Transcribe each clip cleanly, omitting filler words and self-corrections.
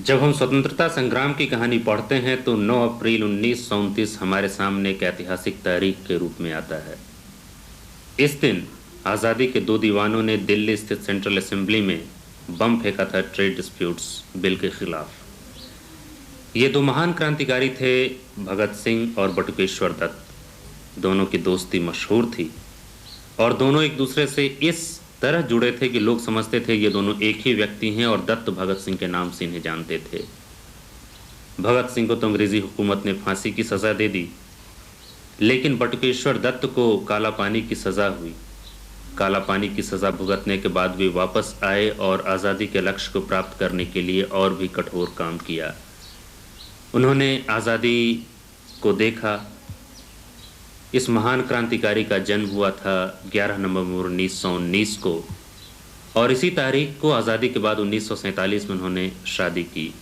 जब हम स्वतंत्रता संग्राम की कहानी पढ़ते हैं तो 9 अप्रैल 1929 हमारे सामने एक ऐतिहासिक तारीख के रूप में आता है। इस दिन आज़ादी के दो दीवानों ने दिल्ली स्थित सेंट्रल असेंबली में बम फेंका था ट्रेड डिस्प्यूट्स बिल के खिलाफ। ये दो महान क्रांतिकारी थे, भगत सिंह और बटुकेश्वर दत्त। दोनों की दोस्ती मशहूर थी और दोनों एक दूसरे से इस तरह जुड़े थे कि लोग समझते थे ये दोनों एक ही व्यक्ति हैं और दत्त भगत सिंह के नाम से इन्हें जानते थे। भगत सिंह को तो अंग्रेजी हुकूमत ने फांसी की सज़ा दे दी, लेकिन बटुकेश्वर दत्त को काला पानी की सज़ा हुई। काला पानी की सज़ा भुगतने के बाद वे वापस आए और आज़ादी के लक्ष्य को प्राप्त करने के लिए और भी कठोर काम किया। उन्होंने आज़ादी को देखा। इस महान क्रांतिकारी का जन्म हुआ था 11 नवंबर 1919 को और इसी तारीख को आज़ादी के बाद 1947 में उन्होंने शादी की।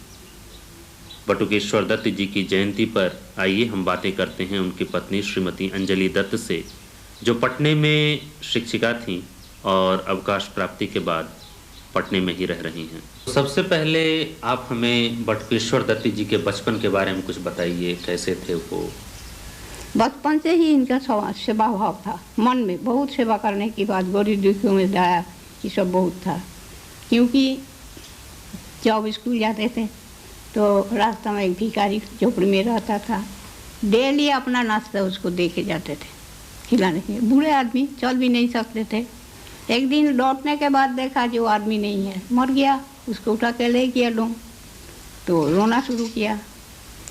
बटुकेश्वर दत्त जी की जयंती पर आइए हम बातें करते हैं उनकी पत्नी श्रीमती अंजलि दत्त से, जो पटने में शिक्षिका थीं और अवकाश प्राप्ति के बाद पटने में ही रह रही हैं। सबसे पहले आप हमें बटुकेश्वर दत्त जी के बचपन के बारे में कुछ बताइए, कैसे थे वो? बचपन से ही इनका सेवा भाव था, मन में बहुत सेवा करने की बात, गरीब दुखियों में दया, ये सब बहुत था। क्योंकि जब स्कूल जाते थे तो रास्ता में एक भिखारी झोपड़ी में रहता था, डेली अपना नाश्ता उसको दे के जाते थे खिलाने के। बूढ़े आदमी चल भी नहीं सकते थे। एक दिन लौटने के बाद देखा जो आदमी नहीं है, मर गया। उसको उठा के ले गया लोग, तो रोना शुरू किया,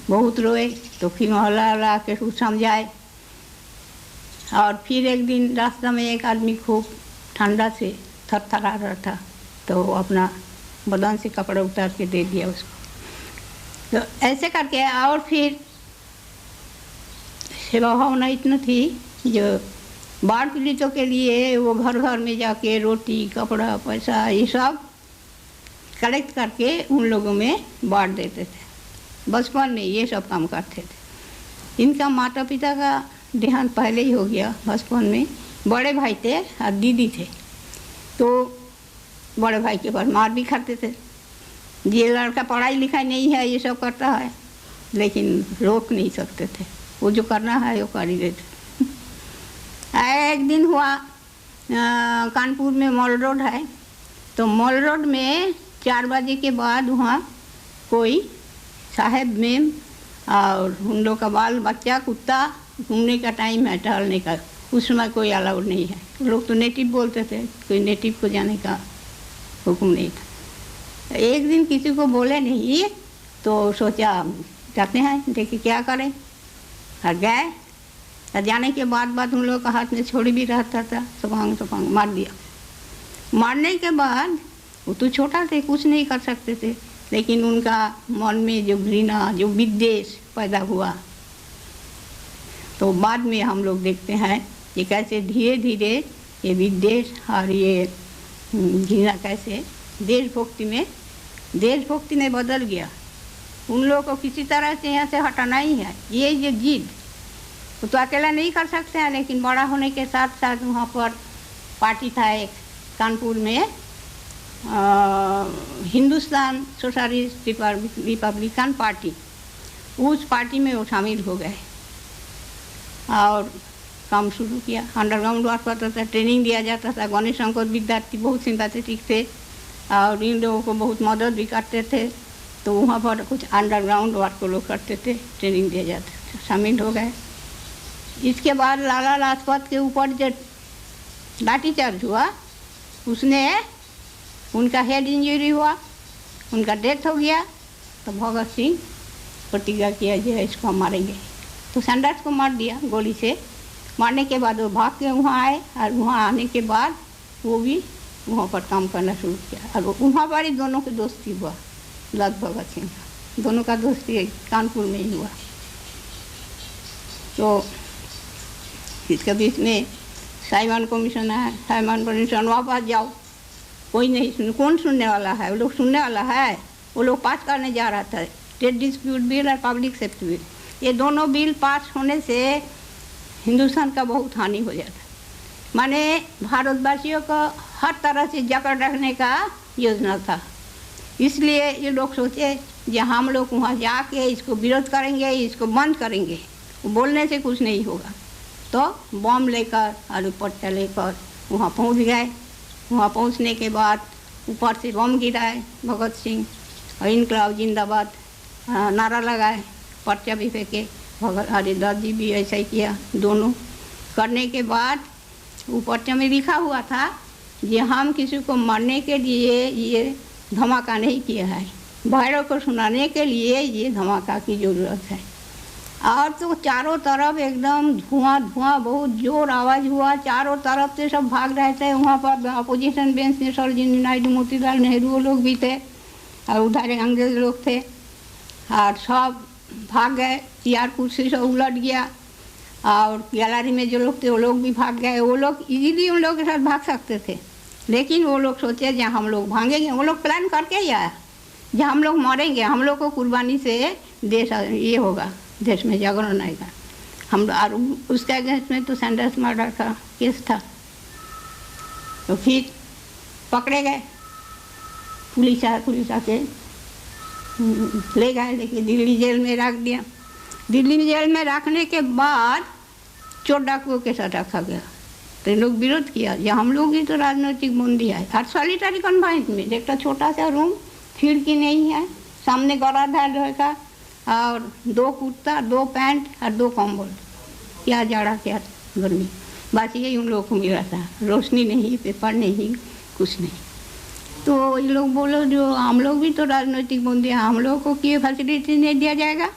बहुत रोए। तो फिर मोहल्ला के कुछ समझाए। और फिर एक दिन रास्ता में एक आदमी खूब ठंडा से थरथरा रहा था, तो अपना बदन से कपड़ा उतार के दे दिया उसको। तो ऐसे करके और फिर सेवा भावना इतनी थी, जो बाढ़ पीड़ितों के लिए वो घर घर में जाके रोटी, कपड़ा, पैसा ये सब कलेक्ट करके उन लोगों में बांट देते थे। बचपन में ये सब काम करते थे। इनका माता पिता का देहांत पहले ही हो गया बचपन में। बड़े भाई थे और दीदी थे, तो बड़े भाई के बाद मार भी खाते थे। ये लड़का पढ़ाई लिखाई नहीं है, ये सब करता है, लेकिन रोक नहीं सकते थे, वो जो करना है वो कर ही देते। एक दिन हुआ, कानपुर में मॉल रोड है, तो मॉल रोड में 4 बजे के बाद वहाँ कोई साहेब मेम और उन लोग का बाल बच्चा कुत्ता घूमने का टाइम है, टहलने का, उस समय कोई अलाउड नहीं है। लोग तो नेटिव बोलते थे, कोई नेटिव को जाने का हुक्म नहीं था। एक दिन किसी को बोले नहीं, तो सोचा जाते हैं देखे क्या करें, और गए। जाने के बाद उन लोग का हाथ में छोड़ी भी रहता था, सपांग मार दिया। मारने के बाद वो तो छोटा थे, कुछ नहीं कर सकते थे, लेकिन उनका मन में जो घृणा, जो विद्वेष पैदा हुआ, तो बाद में हम लोग देखते हैं कि कैसे धीरे धीरे ये विद्वेष और ये घृणा कैसे देशभक्ति में बदल गया। उन लोगों को किसी तरह से यहाँ से हटाना ही है। ये जो जिद वो तो अकेला नहीं कर सकते हैं, लेकिन बड़ा होने के साथ साथ वहाँ पर पार्टी था एक कानपुर में, हिंदुस्तान सोशलिस्ट रिपब्लिकन पार्टी, उस पार्टी में वो शामिल हो गए और काम शुरू किया। अंडरग्राउंड वर्क करता था, ट्रेनिंग दिया जाता था। गणेश शंकर विद्यार्थी बहुत सिंपैथेटिक थे और इन लोगों को बहुत मदद भी करते थे, तो वहाँ पर कुछ अंडरग्राउंड वर्क लोग करते थे, ट्रेनिंग दिया जाता था, शामिल हो गए। इसके बाद लाला लाजपत के ऊपर जो लाठीचार्ज हुआ, उसने उनका हेड इंजरी हुआ, उनका डेथ हो गया। तो भगत सिंह प्रतिज्ञा किया जो है इसको हम मारेंगे, तो सैंडर्स को मार दिया गोली से। मारने के बाद वो भाग के वहाँ आए और वहाँ आने के बाद वो भी वहाँ पर काम करना शुरू किया। और वहाँ पर ही दोनों की दोस्ती हुआ, दत्त भगत सिंह का, दोनों का दोस्ती कानपुर में ही हुआ। तो इसके बीच में साइमन कमीशन है, साइमन कमीशन वापस जाओ, कोई नहीं सुन, कौन सुनने वाला है? वो लोग सुनने वाला है? वो लोग पास करने जा रहा था ट्रेड डिस्प्यूट बिल और पब्लिक सेफ्टी बिल। ये दोनों बिल पास होने से हिंदुस्तान का बहुत हानि हो जाता, माने भारतवासियों को हर तरह से जकड़ रखने का योजना था। इसलिए ये लोग सोचे जो हम लोग वहाँ जाके इसको विरोध करेंगे, इसको बंद करेंगे, बोलने से कुछ नहीं होगा। तो बम लेकर और पट्टा लेकर वहाँ पहुँच गए। वहाँ पहुँचने के बाद ऊपर से बम गिराए, भगत सिंह और इनकलाब जिंदाबाद नारा लगाए, पर्चा भी फेंके। भगत हरिदास जी भी ऐसा ही किया। दोनों करने के बाद वो पर्चा में लिखा हुआ था कि हम किसी को मारने के लिए ये धमाका नहीं किया है, भैरव को सुनाने के लिए ये धमाका की ज़रूरत है। और तो चारों तरफ एकदम धुआं धुआं, बहुत जोर आवाज़ हुआ, चारों तरफ से सब भाग रहे थे। वहाँ पर अपोजिशन बेंच में सरोजिनी नायडू, मोतीलाल नेहरू वो लोग भी थे और उधर अंग्रेज लोग थे और सब भाग गए। चेयर कुर्सी सब उलट गया और गैलरी में जो लोग थे वो लोग भी भाग गए। वो लोग इजीली उन लोगों के साथ भाग सकते थे, लेकिन वो लोग सोचे जहाँ हम लोग भागेंगे, वो लोग प्लान करके ही आया जहाँ हम लोग मरेंगे, हम लोग को कुर्बानी से देश ये होगा, देश में जागरण आएगा। हम और उसके अगेंस्ट में तो सैंडर्स मर्डर का केस था। तो फिर पकड़े गए, पुलिस आके ले गए, लेके दिल्ली जेल में रख दिया। दिल्ली जेल में रखने के बाद चोर डाकुओं के साथ रखा गया। तो लोग विरोध किया, या हम लोग ही तो राजनीतिक बंदी है। और सॉलिटरी कन्फाइंड में एक छोटा सा रूम, खिड़की नहीं है, सामने गौराधार रहेगा और 2 कुर्ता, 2 पैंट और 2 कंबल। क्या जाड़ा क्या गर्मी, बस यही उन लोगों को मिला था। रोशनी नहीं, पेपर नहीं, कुछ नहीं। तो ये लोग बोलो जो हम लोग भी तो राजनीतिक बंदी हैं, हम लोग को क्या फैसिलिटी नहीं दिया जाएगा।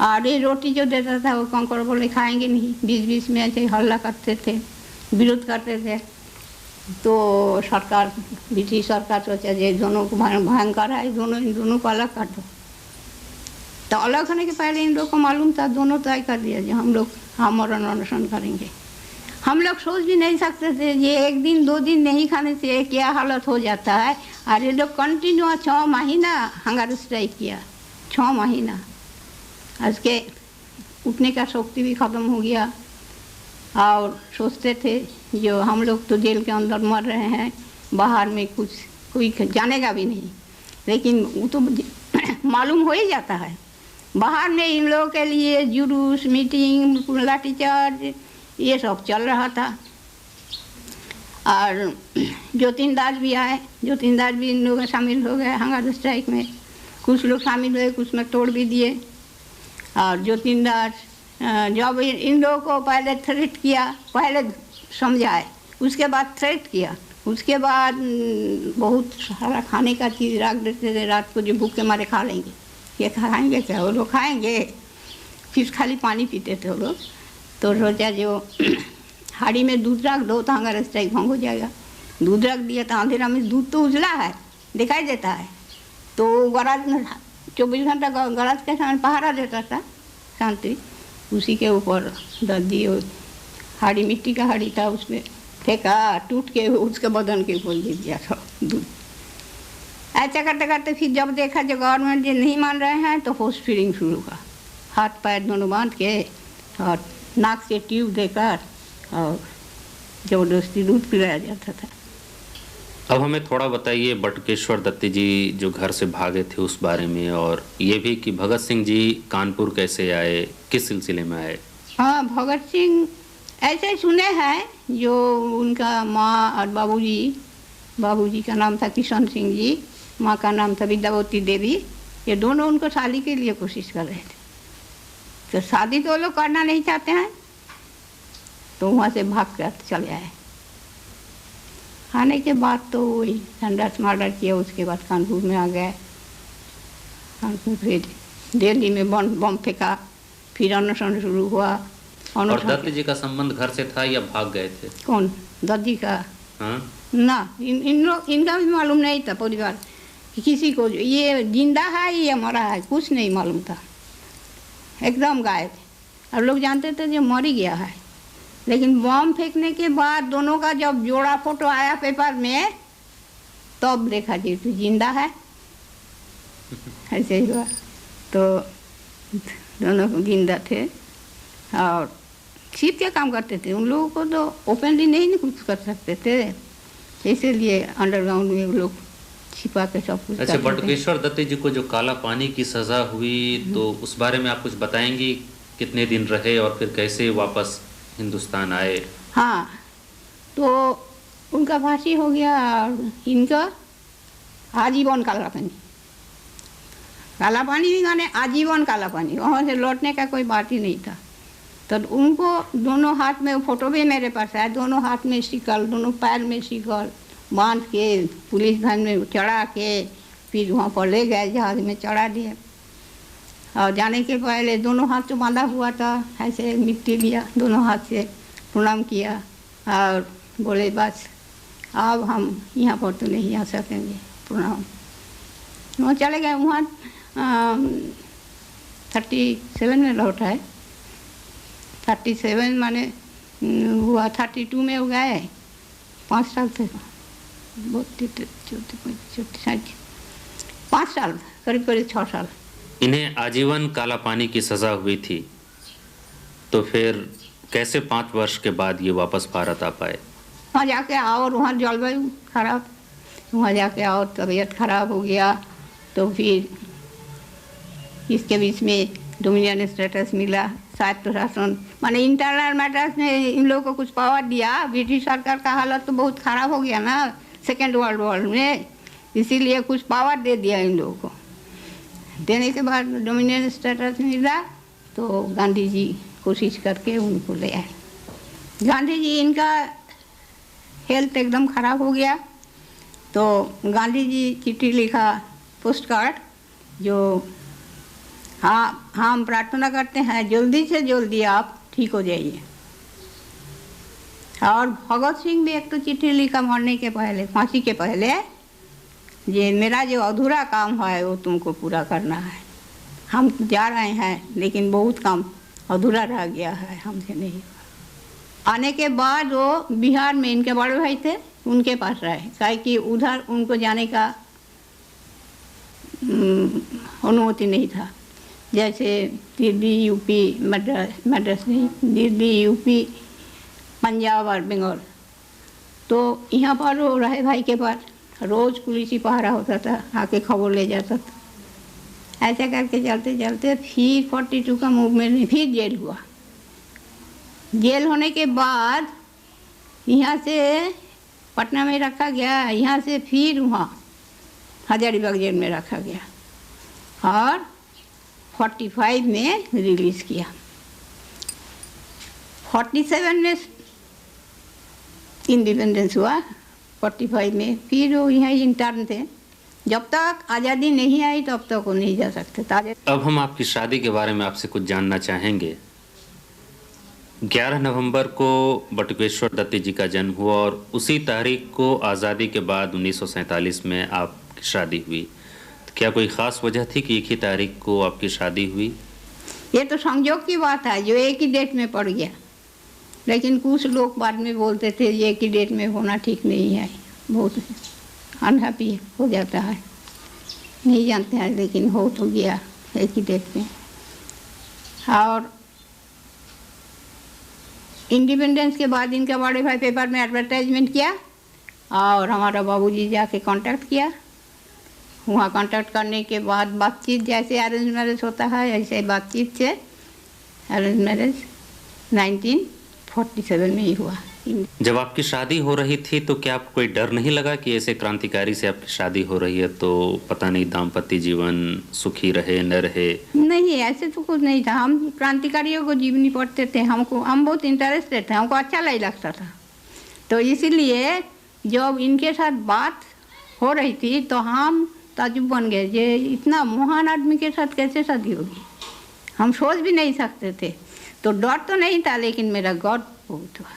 और ये रोटी जो देता था वो कंकड़ बोले खाएंगे नहीं, बीच में ऐसे हल्ला करते थे, विरोध करते थे। तो सरकार, ब्रिटिश सरकार सोचा ये दोनों को भयंकर है, इन दोनों को अलग कर दो। तो अलग होने के पहले इन लोग को मालूम था, दोनों तय कर दिया जो हम लोग आमरण अनशन करेंगे। हम लोग सोच भी नहीं सकते थे ये 1 दिन 2 दिन नहीं खाने से क्या हालत हो जाता है। और ये लोग कंटिन्यू 6 महीना हंगर स्ट्राइक किया, 6 महीना। उसके उठने का शक्ति भी ख़त्म हो गया और सोचते थे जो हम लोग तो जेल के अंदर मर रहे हैं, बाहर में कुछ कोई जानेगा भी नहीं। लेकिन वो तो मालूम हो ही जाता है। बाहर में इन लोगों के लिए जुलूस, मीटिंग, लाठीचार्ज ये सब चल रहा था। और ज्योतिनदास भी आए, ज्योतिनदास भी इन लोगों में शामिल हो गए हंगर स्ट्राइक में। कुछ लोग शामिल हुए, कुछ में तोड़ भी दिए। और ज्योतिनदास जब इन लोगों को पहले थ्रेट किया, पहले समझाए, उसके बाद थ्रेट किया, उसके बाद बहुत सारा खाने का चीज़ रख देते थे रात को, जो भूखे मारे खा लेंगे। ये खाएंगे क्या, वो लोग खाएंगे, फिर खाली पानी पीते थे वो लोग। तो सोचा जो हाड़ी में दूध रख दो तो हंगर स्ट्राइक भंग हो जाएगा। दूध रख दिया तो अंधेरा में दूध तो उजला है, दिखाई देता है। तो गराज में 24 घंटा गराज के सामने पहरा देता था शांति। उसी के ऊपर दर्दी हाड़ी, मिट्टी का हाड़ी था, उसमें फेंका, टूट के उसके बदन के ऊपर गिर गया था दूध। ऐसा करते करते फिर जब देखा जो गवर्नमेंट ये नहीं मान रहे हैं तो फोर्स फीडिंग शुरू हुआ। हाथ पैर दोनों बांध के और नाक से ट्यूब देकर और जबरदस्ती दूध पिलाया जाता था। अब हमें थोड़ा बताइए बटुकेश्वर दत्ती जी जो घर से भागे थे उस बारे में, और ये भी कि भगत सिंह जी कानपुर कैसे आए, किस सिलसिले में आए। हाँ, भगत सिंह ऐसे सुने हैं जो उनका माँ और बाबूजी का नाम था किशन सिंह जी, माँ का नाम था विद्यावती देवी। ये दोनों उनको शादी के लिए कोशिश कर रहे थे। तो शादी तो वो लोग करना नहीं चाहते हैं, तो वहाँ से भाग कर चले आए। आने के बाद तो वही सैंडर्स मर्डर किया, उसके बाद कानपुर में आ गए। कानपुर फिर दिल्ली में बम फेंका, फिर अनशन शुरू हुआ। और दत्त जी का संबंध घर से था या भाग गए थे? कौन दत्ती का? हाँ ना, इनका भी मालूम नहीं था परिवार किसी को ये जिंदा है या मरा है, कुछ नहीं मालूम था, एकदम गायब। और लोग जानते थे जो मर ही गया है। लेकिन बम फेंकने के बाद दोनों का जब जोड़ा फोटो आया पेपर में तब देखा जी तो जिंदा है। ऐसे ही हुआ। तो दोनों जिंदा थे और छिप के काम करते थे। उन लोगों को तो ओपनली नहीं कुछ कर सकते थे, इसीलिए अंडरग्राउंड में लोग छिपा के सब कुछ अच्छा, करते थे। बटुकेश्वर दत्त जी को जो काला पानी की सज़ा हुई तो उस बारे में आप कुछ बताएंगी? कितने दिन रहे और फिर कैसे वापस हिंदुस्तान आए? हाँ, तो उनका फांसी हो गया और इनका आजीवन काला पानी। काला पानी भी माने आजीवन काला पानी, वहाँ से लौटने का कोई बात ही नहीं था। तो उनको दोनों हाथ में, फोटो भी मेरे पास है, दोनों हाथ में शिकल, दोनों पैर में शिकल बांध के पुलिस वैन में चढ़ा के फिर वहाँ पर ले गए, जहाज में चढ़ा दिए। और जाने के पहले दोनों हाथ तो बांधा हुआ था, ऐसे मिट्टी लिया, दोनों हाथ से प्रणाम किया और बोले बस अब हम यहाँ पर तो नहीं आ सकेंगे, प्रणाम। वहाँ चले गए। वहाँ 37 में लौटा है। 37 माने हुआ 32 में हो गए, 5 साल थे, 5 साल, करीब करीब 6 साल। इन्हें आजीवन काला पानी की सज़ा हुई थी, तो फिर कैसे 5 वर्ष के बाद ये वापस भारत आ पाए? वहाँ जाके और वहाँ जलवायु खराब, वहाँ जाके और तबीयत खराब हो गया। तो फिर इसके बीच में डोमिनियन स्टेटस मिला, शायद प्रशासन माने इंटरनल मैटर्स में इन लोगों को कुछ पावर दिया। ब्रिटिश सरकार का हालत तो बहुत ख़राब हो गया ना सेकेंड वर्ल्ड वॉर में, इसीलिए कुछ पावर दे दिया इन लोगों को। देने के बाद डोमिनियन स्टेटस मिला तो गांधी जी कोशिश करके उनको ले आए। गांधी जी, इनका हेल्थ एकदम ख़राब हो गया तो गांधी जी चिट्ठी लिखा, पोस्ट कार्ड, जो हाँ हम प्रार्थना करते हैं जल्दी से जल्दी आप ठीक हो जाइए। और भगत सिंह भी एक तो चिट्ठी लिखा मरने के पहले, फांसी के पहले, ये मेरा जो अधूरा काम है वो तुमको पूरा करना है। हम जा रहे हैं लेकिन बहुत काम अधूरा रह गया है, हमसे नहीं। आने के बाद वो बिहार में इनके बड़े भाई थे, उनके पास रहे, काहे कि उधर उनको जाने का अनुमति नहीं था। जैसे दिल्ली, यूपी, मद्रास नहीं, दिल्ली, यूपी, पंजाब और बंगाल। तो यहाँ पर वो रहे भाई के पास, रोज़ पुलिस पहरा होता था, आके खबर ले जाता था। ऐसे करके चलते चलते फिर 42 का मूवमेंट में फिर जेल हुआ। जेल होने के बाद यहाँ से पटना में रखा गया, यहाँ से फिर वहाँ हजारीबाग जेल में रखा गया और 45 में रिलीज़ किया। 47 में इंडिपेंडेंस हुआ, 45 में फिर वो यहाँ इंटर्न थे। जब तक आज़ादी नहीं आई तब तक वो नहीं जा सकते थे। अब हम आपकी शादी के बारे में आपसे कुछ जानना चाहेंगे। 11 नवंबर को बटुकेश्वर दत्त जी का जन्म हुआ और उसी तारीख को आज़ादी के बाद 1947 में आपकी शादी हुई। तो क्या कोई ख़ास वजह थी कि एक ही तारीख को आपकी शादी हुई? ये तो संयोग की बात है जो एक ही डेट में पड़ गया, लेकिन कुछ लोग बाद में बोलते थे ये एक ही डेट में होना ठीक नहीं है, बहुत अनहैप्पी हो जाता है, नहीं जानते हैं, लेकिन हो तो गया एक ही डेट में। और इंडिपेंडेंस के बाद इनका बड़े भाई पेपर में एडवर्टाइजमेंट किया और हमारा बाबूजी जाके कांटेक्ट किया। वहाँ कांटेक्ट करने के बाद बातचीत, जैसे अरेंज मैरिज होता है ऐसे बातचीत से अरेंज मैरिज 1947 में ही हुआ। जब आपकी शादी हो रही थी तो क्या आपको कोई डर नहीं लगा कि ऐसे क्रांतिकारी से आपकी शादी हो रही है तो पता नहीं दाम्पत्य जीवन सुखी रहे न रहे? नहीं, ऐसे तो कुछ नहीं था। हम क्रांतिकारियों को जीवनी पढ़ते थे, हम बहुत इंटरेस्टेड थे, हमको अच्छा नहीं लगता था। तो इसीलिए जब इनके साथ बात हो रही थी तो हम ताजुब बन गए, ये इतना महान आदमी के साथ कैसे शादी होगी, हम सोच भी नहीं सकते थे। तो डर तो नहीं था, लेकिन मेरा गौर बहुत हुआ।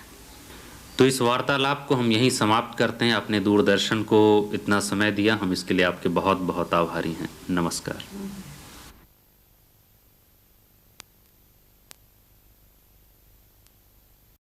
तो इस वार्तालाप को हम यहीं समाप्त करते हैं। आपने दूरदर्शन को इतना समय दिया, हम इसके लिए आपके बहुत बहुत आभारी हैं। नमस्कार।